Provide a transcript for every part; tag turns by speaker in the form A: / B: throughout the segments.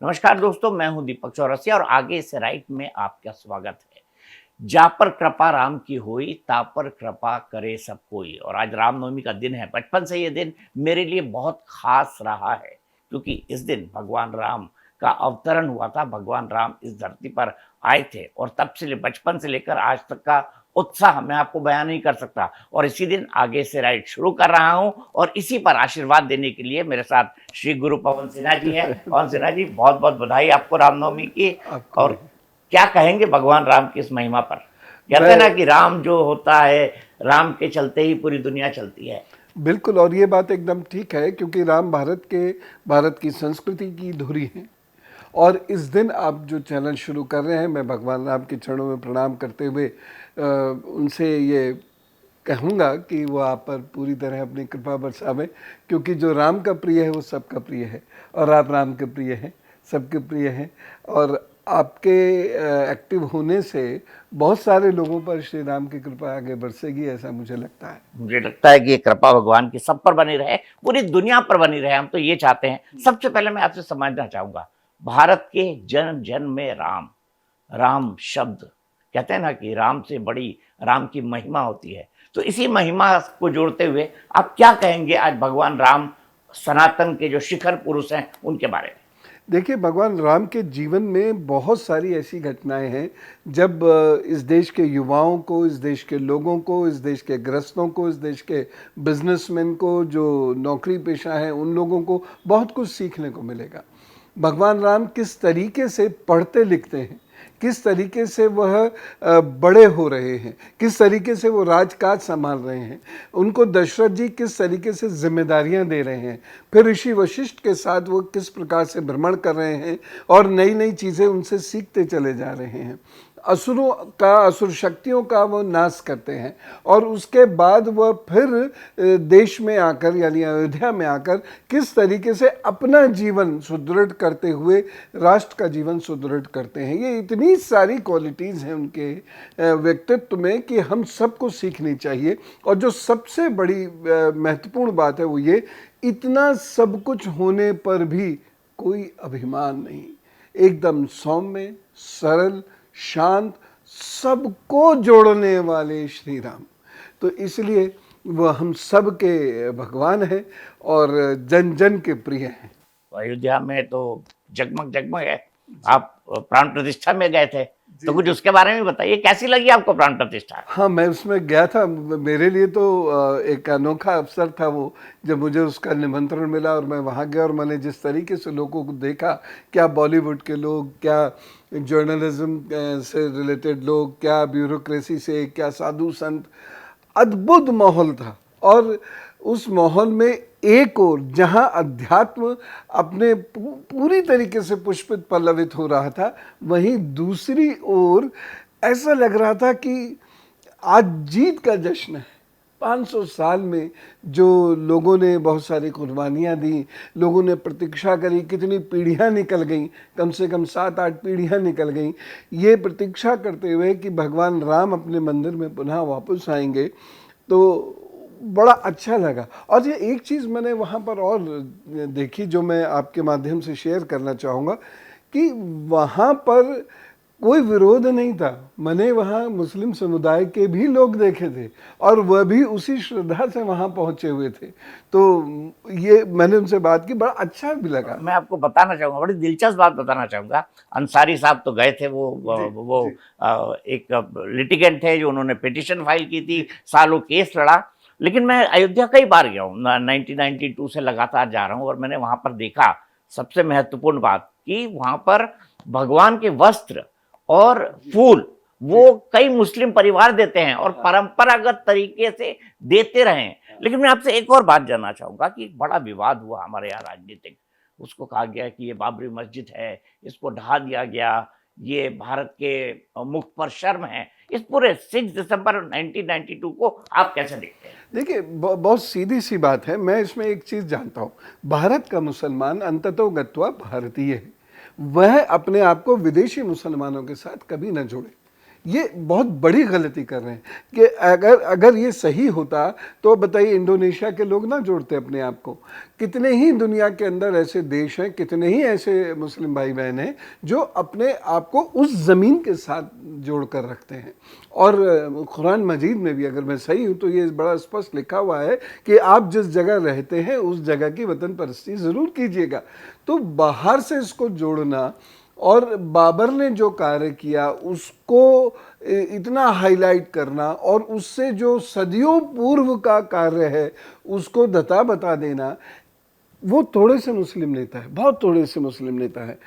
A: नमस्कार दोस्तों, मैं हूं दीपक चौरसिया और आगे से राइट में आपका स्वागत है। जा पर कृपा राम की होई, ता पर कृपा करे सब कोई। और आज रामनवमी का दिन है। बचपन से ये दिन मेरे लिए बहुत खास रहा है, क्योंकि इस दिन भगवान राम का अवतरण हुआ था। भगवान राम इस धरती पर आए थे और तब से बचपन से लेकर आज तक का उत्साह मैं आपको बयान नहीं कर सकता। और इसी दिन आगे से राइट शुरू कर रहा हूं और इसी पर आशीर्वाद देने के लिए मेरे साथ श्री गुरु पवन सिन्हा जी हैं। पवन सिन्हा जी, बहुत बहुत बधाई आपको रामनवमी की।
B: आपको
A: और
B: भी।
A: क्या कहेंगे भगवान राम की इस महिमा पर? कहते हैं ना
B: मैं
A: कि राम जो होता है, राम के चलते ही पूरी दुनिया चलती है।
B: बिल्कुल, और ये बात एकदम ठीक है क्योंकि राम भारत की संस्कृति की धुरी हैं। और इस दिन आप जो चैनल शुरू कर रहे हैं, मैं भगवान राम के चरणों में प्रणाम करते हुए उनसे ये कहूँगा कि वो आप पर पूरी तरह अपनी कृपा बरसावें, क्योंकि जो राम का प्रिय है वो सबका प्रिय है और आप राम के प्रिय हैं, सबके प्रिय हैं। और आपके एक्टिव होने से बहुत सारे लोगों पर श्री राम की कृपा आगे बरसेगी, ऐसा मुझे लगता है।
A: मुझे लगता है कि ये कृपा भगवान की सब पर बनी रहे, पूरी दुनिया पर बनी रहे। हम तो ये चाहते हैं। सबसे पहले मैं आपसे समझना चाहूंगा, भारत के जन जन में राम, राम शब्द, कहते हैं ना कि राम से बड़ी राम की महिमा होती है। तो इसी महिमा को जोड़ते हुए आप क्या कहेंगे आज भगवान राम, सनातन के जो शिखर पुरुष हैं, उनके बारे में?
B: देखिए, भगवान राम के जीवन में बहुत सारी ऐसी घटनाएं हैं जब इस देश के युवाओं को, इस देश के लोगों को, इस देश के गृहस्थों को, इस देश के बिजनेसमैन को, जो नौकरी पेशा है, उन लोगों को बहुत कुछ सीखने को मिलेगा। भगवान राम किस तरीके से पढ़ते लिखते हैं, किस तरीके से वह बड़े हो रहे हैं, किस तरीके से वो राजकाज संभाल रहे हैं, उनको दशरथ जी किस तरीके से जिम्मेदारियां दे रहे हैं, फिर ऋषि वशिष्ठ के साथ वो किस प्रकार से भ्रमण कर रहे हैं और नई नई चीज़ें उनसे सीखते चले जा रहे हैं। असुरों का, असुर शक्तियों का वो नाश करते हैं और उसके बाद वह फिर देश में आकर, यानी अयोध्या में आकर, किस तरीके से अपना जीवन सुदृढ़ करते हुए राष्ट्र का जीवन सुदृढ़ करते हैं। ये इतनी सारी क्वालिटीज़ हैं उनके व्यक्तित्व में कि हम सबको सीखनी चाहिए। और जो सबसे बड़ी महत्वपूर्ण बात है वो ये, इतना सब कुछ होने पर भी कोई अभिमान नहीं, एकदम सौम्य, सरल, शांत, सबको जोड़ने वाले श्री राम। तो इसलिए वह हम सब के भगवान हैं और जन जन के प्रिय हैं।
A: अयोध्या में तो जगमग जगमग है। आप प्राण प्रतिष्ठा में गए थे, तो कुछ उसके बारे में बताइए, कैसी लगी आपको प्राण प्रतिष्ठा?
B: हाँ, मैं उसमें गया था। मेरे लिए तो एक अनोखा अवसर था वो, जब मुझे उसका निमंत्रण मिला और मैं वहाँ गया और मैंने जिस तरीके से लोगों को देखा, क्या बॉलीवुड के लोग, क्या जर्नलिज्म से रिलेटेड लोग, क्या ब्यूरोक्रेसी से, क्या साधु संत, अद्भुत माहौल था। और उस माहौल में एक और जहाँ अध्यात्म अपने पूरी तरीके से पुष्पित पल्लवित हो रहा था, वहीं दूसरी ओर ऐसा लग रहा था कि आज जीत का जश्न है। 500 साल में जो लोगों ने बहुत सारी कुर्बानियाँ दी, लोगों ने प्रतीक्षा करी, कितनी पीढ़ियाँ निकल गईं, कम से कम 7-8 पीढ़ियाँ निकल गईं, ये प्रतीक्षा करते हुए कि भगवान राम अपने मंदिर में पुनः वापस आएंगे। तो बड़ा अच्छा लगा। और ये एक चीज़ मैंने वहाँ पर और देखी, जो मैं आपके माध्यम से शेयर करना चाहूँगा, कि वहाँ पर कोई विरोध नहीं था। मैंने वहाँ मुस्लिम समुदाय के भी लोग देखे थे और वह भी उसी श्रद्धा से वहाँ पहुँचे हुए थे। तो ये मैंने उनसे बात की, बड़ा अच्छा भी लगा।
A: मैं आपको बताना चाहूंगा, बड़ी दिलचस्प बात बताना चाहूंगा। अंसारी साहब तो गए थे, वो एक लिटिगेंट थे, जो उन्होंने पिटिशन फाइल की थी, सालों केस लड़ा। लेकिन मैं अयोध्या कई बार गया हूँ, 1992 से लगातार जा रहा हूँ और मैंने वहां पर देखा सबसे महत्वपूर्ण बात कि वहां पर भगवान के वस्त्र और फूल वो कई मुस्लिम परिवार देते हैं और परंपरागत तरीके से देते रहे हैं। लेकिन मैं आपसे एक और बात जानना चाहूंगा कि एक बड़ा विवाद हुआ हमारे यहाँ राजनीतिक। उसको कहा गया कि ये बाबरी मस्जिद है, इसको ढा दिया गया, ये भारत के मुख पर शर्म है। इस पूरे 6 दिसंबर 1992 को आप कैसे देखते हैं?
B: देखिए, बहुत सीधी सी बात है। मैं इसमें एक चीज़ जानता हूँ, भारत का मुसलमान अंततो गत्वा भारतीय है। वह अपने आप को विदेशी मुसलमानों के साथ कभी न जोड़े। ये बहुत बड़ी गलती कर रहे हैं कि अगर अगर ये सही होता तो बताइए इंडोनेशिया के लोग ना जोड़ते अपने आप को। कितने ही दुनिया के अंदर ऐसे देश हैं, कितने ही ऐसे मुस्लिम भाई बहन हैं जो अपने आप को उस ज़मीन के साथ जोड़ कर रखते हैं। और कुरान मजीद में भी अगर मैं सही हूँ तो ये बड़ा स्पष्ट लिखा हुआ है कि आप जिस जगह रहते हैं उस जगह की वतन परस्ती ज़रूर कीजिएगा। तो बाहर से इसको जोड़ना और बाबर ने जो कार्य किया उसको इतना हाईलाइट करना और उससे जो सदियों पूर्व का कार्य है उसको दता बता देना, वो थोड़े से मुस्लिम नेता है, बहुत थोड़े से मुस्लिम नेता है।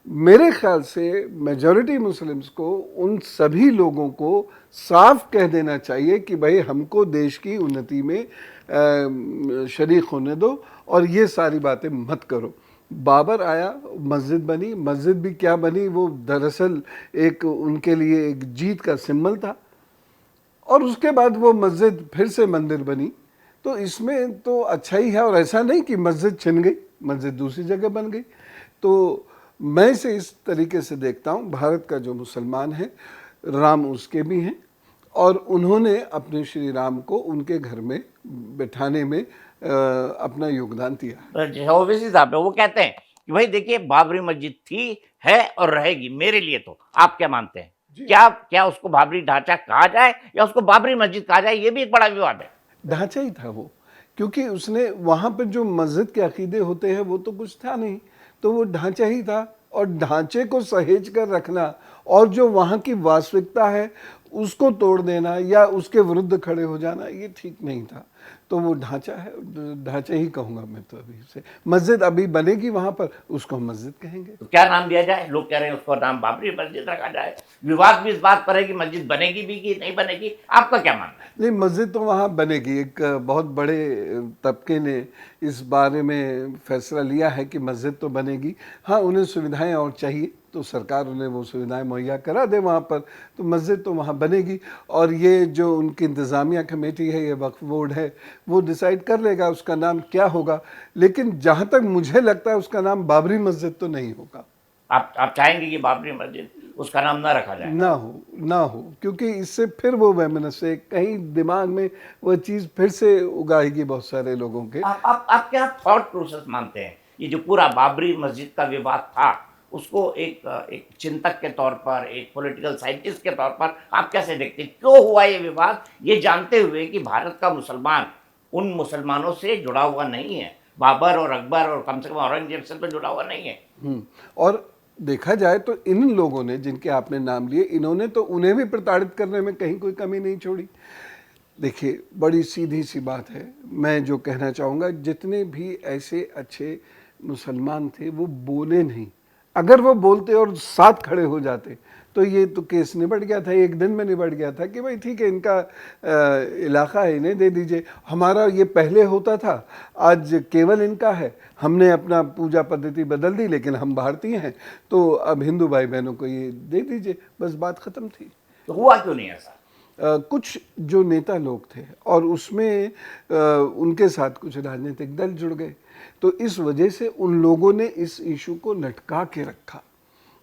B: मेरे ख्याल से मेजॉरिटी मुस्लिम्स को, उन सभी लोगों को साफ कह देना चाहिए कि भाई हमको देश की उन्नति में शरीक होने दो और ये सारी बातें मत करो। बाबर आया, मस्जिद बनी, मस्जिद भी क्या बनी, वो दरअसल एक उनके लिए एक जीत का सिंबल था। और उसके बाद वो मस्जिद फिर से मंदिर बनी। तो इसमें तो अच्छा ही है। और ऐसा नहीं कि मस्जिद छिन गई, मस्जिद दूसरी जगह बन गई। तो मैं इसे इस तरीके से देखता हूँ, भारत का जो मुसलमान है, राम उसके भी हैं और उन्होंने अपने श्री राम को उनके घर में बैठाने में अपना योगदान दिया।
A: ओवैसी साहब वो कहते हैं कि भाई देखिए बाबरी मस्जिद थी, है और रहेगी मेरे लिए। तो आप क्या मानते हैं, क्या क्या उसको बाबरी ढांचा कहा जाए या उसको बाबरी मस्जिद कहा जाए? ये भी एक बड़ा विवाद है।
B: ढांचा ही था वो, क्योंकि उसने वहाँ पर जो मस्जिद के अकीदे होते हैं वो तो कुछ था नहीं, तो वो ढांचा ही था। और ढांचे को सहेज कर रखना और जो वहाँ की वास्तविकता है उसको तोड़ देना या उसके विरुद्ध खड़े हो जाना, ये ठीक नहीं था। तो वो ढांचा है, ढांचा ही कहूँगा मैं तो। अभी से मस्जिद अभी बनेगी वहाँ पर, उसको हम मस्जिद कहेंगे।
A: तो क्या नाम दिया जाए? लोग कह रहे हैं उसको नाम बाबरी मस्जिद रखा जाए। विवाद भी इस बात पर है कि मस्जिद बनेगी भी कि नहीं बनेगी। आपका क्या मानना है?
B: नहीं, मस्जिद तो वहाँ बनेगी। एक बहुत बड़े तबके ने इस बारे में फैसला लिया है कि मस्जिद तो बनेगी। हाँ, उन्हें सुविधाएं और चाहिए तो सरकार उन्हें वो सुविधाएं मुहैया करा दे वहाँ पर, तो मस्जिद तो वहाँ बनेगी। और ये जो उनकी इंतज़ामिया कमेटी है, ये वक्फ बोर्ड है, वो डिसाइड कर लेगा उसका नाम क्या होगा। लेकिन जहाँ तक मुझे लगता है उसका नाम बाबरी मस्जिद तो नहीं होगा।
A: आप चाहेंगे कि बाबरी मस्जिद उसका नाम ना रखा जाए?
B: ना हो, क्योंकि इससे फिर वो वैमनस्य कहीं दिमाग में वो चीज़ फिर से उगाएगी बहुत सारे लोगों के।
A: आप क्या थॉट प्रोसेस मानते हैं? ये जो पूरा बाबरी मस्जिद का विवाद था, उसको एक चिंतक के तौर पर, एक पॉलिटिकल साइंटिस्ट के तौर पर आप कैसे देखते हैं? क्यों हुआ ये विवाद, ये जानते हुए कि भारत का मुसलमान उन मुसलमानों से जुड़ा हुआ नहीं है, बाबर और अकबर और कम से कम औरंगजेब से तो जुड़ा हुआ नहीं है।
B: और देखा जाए तो इन लोगों ने, जिनके आपने नाम लिए, इन्होंने तो उन्हें भी प्रताड़ित करने में कहीं कोई कमी नहीं छोड़ी। देखिए, बड़ी सीधी सी बात है, मैं जो कहना चाहूँगा, जितने भी ऐसे अच्छे मुसलमान थे वो बोले नहीं। अगर वो बोलते और साथ खड़े हो जाते तो ये तो केस निबट गया था, एक दिन में निबट गया था कि भाई ठीक है, इनका इलाका है, इन्हें दे दीजिए। हमारा ये पहले होता था, आज केवल इनका है, हमने अपना पूजा पद्धति बदल दी, लेकिन हम भारतीय हैं तो अब हिंदू भाई बहनों को ये दे दीजिए, बस बात ख़त्म थी।
A: तो हुआ क्यों नहीं ऐसा?
B: कुछ जो नेता लोग थे और उसमें उनके साथ कुछ राजनीतिक दल जुड़ गए, तो इस वजह से उन लोगों ने इस इशू को लटका के रखा,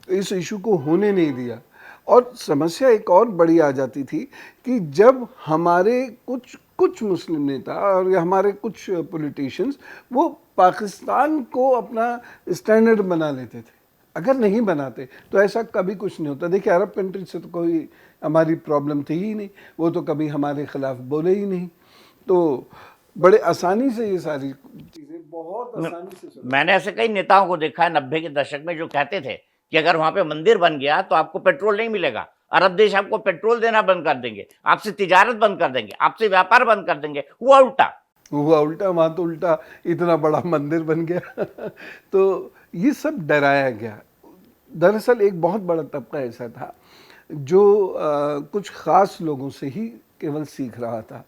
B: इस इशू को होने नहीं दिया। और समस्या एक और बड़ी आ जाती थी कि जब हमारे कुछ कुछ मुस्लिम नेता और हमारे कुछ पॉलिटिशियंस वो पाकिस्तान को अपना स्टैंडर्ड बना लेते थे। अगर नहीं बनाते तो ऐसा कभी कुछ नहीं होता। देखिए, अरब कंट्री से तो कोई हमारी प्रॉब्लम थी ही नहीं, वो तो कभी हमारे खिलाफ बोले ही नहीं। तो बड़े आसानी से ये सारी चीज़ें बहुत आसानी से
A: मैंने ऐसे कई नेताओं को देखा है 90 के दशक में जो कहते थे कि अगर वहां पे मंदिर बन गया तो आपको पेट्रोल नहीं मिलेगा, अरब देश आपको पेट्रोल देना बंद कर देंगे, आपसे तिजारत बंद कर देंगे, आपसे व्यापार बंद कर देंगे। हुआ उल्टा।
B: वहाँ तो उल्टा इतना बड़ा मंदिर बन गया। तो ये सब डराया गया। दरअसल एक बहुत बड़ा तबका ऐसा था जो कुछ ख़ास लोगों से ही केवल सीख रहा था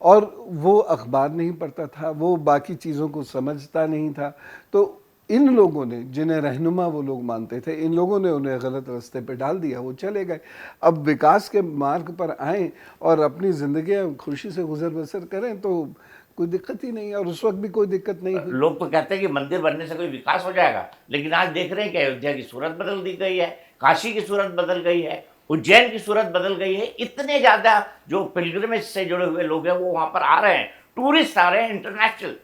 B: और वो अखबार नहीं पढ़ता था, वो बाकी चीज़ों को समझता नहीं था। तो इन लोगों ने, जिन्हें रहनुमा वो लोग मानते थे, इन लोगों ने उन्हें गलत रास्ते पे डाल दिया, वो चले गए। अब विकास के मार्ग पर आएँ और अपनी ज़िंदगियाँ खुशी से गुजर बसर करें तो कोई दिक्कत ही नहीं है। और उस वक्त भी कोई दिक्कत नहीं हुई।
A: लोग तो कहते हैं कि मंदिर बनने से कोई विकास हो जाएगा, लेकिन आज देख रहे हैं कि अयोध्या की सूरत बदल दी गई है, काशी की सूरत बदल गई है। उज्जैन की सूरत बदल गई है। इतने ज्यादा जो पिलग्रिमेज से जुड़े हुए लोग हैं वो वहां पर आ रहे हैं, टूरिस्ट आ रहे हैं इंटरनेशनल।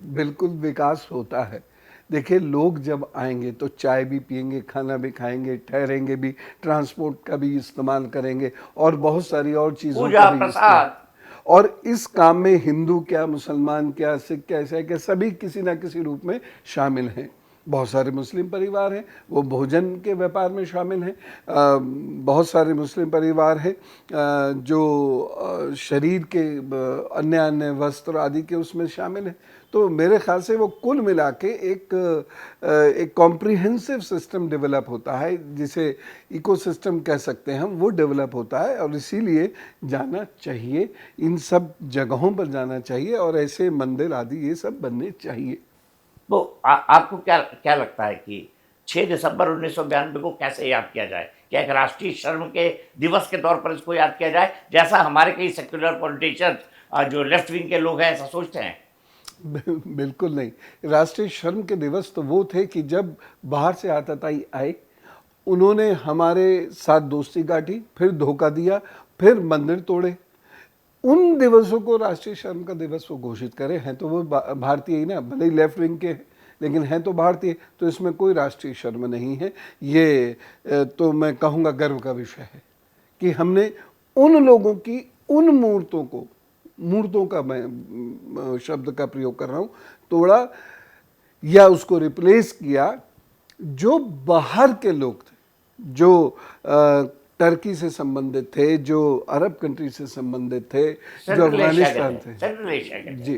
B: बिल्कुल विकास होता है। देखिए, लोग जब आएंगे तो चाय भी पिएंगे, खाना भी खाएंगे, ठहरेंगे भी, ट्रांसपोर्ट का भी इस्तेमाल करेंगे और बहुत सारी और चीज़ों
A: पूजा
B: का भी इस्तेमाल।
A: प्रसाद।
B: और इस काम में हिंदू क्या, मुसलमान क्या, सिख क्या, ईसाई क्या, सभी किसी ना किसी रूप में शामिल हैं। बहुत सारे मुस्लिम परिवार हैं, वो भोजन के व्यापार में शामिल हैं। बहुत सारे मुस्लिम परिवार हैं जो शरीर के अन्य अन्य वस्त्र आदि के उसमें शामिल हैं। तो मेरे ख्याल से वो कुल मिला के एक कॉम्प्रिहेंसिव सिस्टम डेवलप होता है, जिसे इकोसिस्टम कह सकते हैं हम, वो डेवलप होता है। और इसीलिए जाना चाहिए, इन सब जगहों पर जाना चाहिए और ऐसे मंदिर आदि ये सब बनने चाहिए।
A: वो आपको क्या क्या लगता है कि 6 दिसंबर 1992 को कैसे याद किया जाए? क्या एक राष्ट्रीय शर्म के दिवस के तौर पर इसको याद किया जाए, जैसा हमारे कई सेक्युलर पॉलिटिशियंस जो लेफ्ट विंग के लोग हैं ऐसा सोचते हैं?
B: बिल्कुल नहीं। राष्ट्रीय शर्म के दिवस तो वो थे कि जब बाहर से आतताई आए, उन्होंने हमारे साथ दोस्ती काटी, फिर धोखा दिया, फिर मंदिर तोड़े। उन दिवसों को राष्ट्रीय शर्म का दिवस वो घोषित करें। हैं तो वो भारतीय ही ना, भले ही लेफ्ट विंग के हैं, लेकिन हैं तो भारतीय। तो इसमें कोई राष्ट्रीय शर्म नहीं है। ये तो मैं कहूँगा गर्व का विषय है कि हमने उन लोगों की उन मूर्तों को, मूर्तों का मैं शब्द का प्रयोग कर रहा हूँ, तोड़ा या उसको रिप्लेस किया, जो बाहर के लोग थे, जो टर्की से संबंधित थे, जो अरब कंट्री से संबंधित थे, जो अफगानिस्तान थे,
A: सेंट्रल एशिया के थे।
B: जी,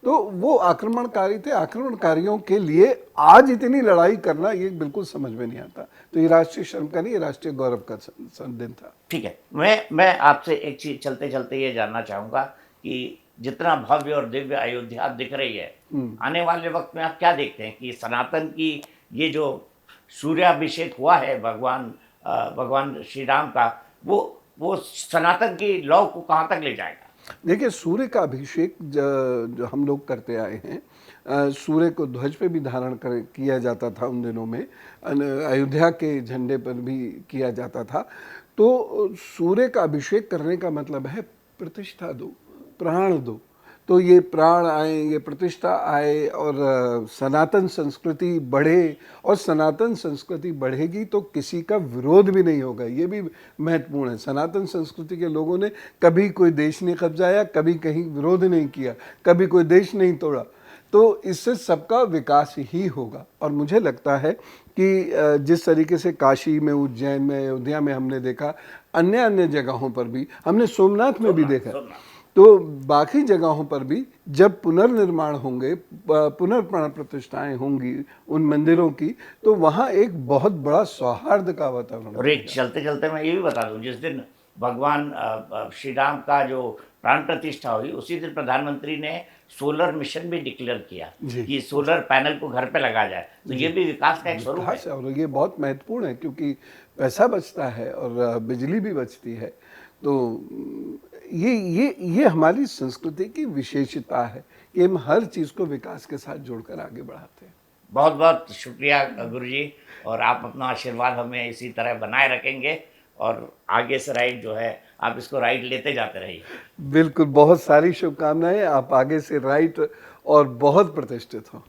B: तो वो आक्रमणकारी थे। आक्रमणकारियों के लिए आज इतनी लड़ाई करना ये बिल्कुल समझ में नहीं आता। तो ये राष्ट्रीय शर्म का नहीं, ये राष्ट्रीय गौरव का दिन था।
A: ठीक है, मैं आपसे एक चीज चलते चलते ये जानना चाहूंगा कि जितना भव्य और दिव्य अयोध्या दिख रही है, आने वाले वक्त में आप क्या देखते हैं कि सनातन की ये जो सूर्याभिषेक हुआ है भगवान श्री राम का, वो सनातन की लौ को कहाँ तक ले जाएगा?
B: देखिए, सूर्य का अभिषेक जो हम लोग करते आए हैं, सूर्य को ध्वज पे भी धारण किया जाता था उन दिनों में, अयोध्या के झंडे पर भी किया जाता था। तो सूर्य का अभिषेक करने का मतलब है प्रतिष्ठा दो, प्राण दो। तो ये प्राण आए, ये प्रतिष्ठा आए और सनातन संस्कृति बढ़े। और सनातन संस्कृति बढ़ेगी तो किसी का विरोध भी नहीं होगा, ये भी महत्वपूर्ण है। सनातन संस्कृति के लोगों ने कभी कोई देश नहीं कब्जाया, कभी कहीं विरोध नहीं किया, कभी कोई देश नहीं तोड़ा। तो इससे सबका विकास ही होगा। और मुझे लगता है कि जिस तरीके से काशी में, उज्जैन में, अयोध्या में हमने देखा, अन्य अन्य जगहों पर भी हमने, सोमनाथ में भी देखा, तो बाकी जगहों पर भी जब पुनर्निर्माण होंगे, पुनर्प्राण प्रतिष्ठाएं होंगी उन मंदिरों की, तो वहाँ एक बहुत बड़ा सौहार्द का वातावरण।
A: और एक चलते चलते मैं ये भी बता दूं, जिस दिन भगवान श्री राम का जो प्राण प्रतिष्ठा हुई, उसी दिन प्रधानमंत्री ने सोलर मिशन भी डिक्लेयर किया कि सोलर पैनल को घर पे लगा जाए। तो ये भी विकास का एक स्वरूप है।
B: और ये बहुत महत्वपूर्ण है, क्योंकि पैसा बचता है और बिजली भी बचती है। तो ये हमारी संस्कृति की विशेषता है कि हम हर चीज़ को विकास के साथ जोड़कर आगे बढ़ाते हैं।
A: बहुत बहुत शुक्रिया गुरुजी, और आप अपना आशीर्वाद हमें इसी तरह बनाए रखेंगे और आगे से राइड जो है आप इसको राइड लेते जाते रहिए।
B: बिल्कुल, बहुत सारी शुभकामनाएं। आप आगे से राइट और बहुत प्रतिष्ठित हो।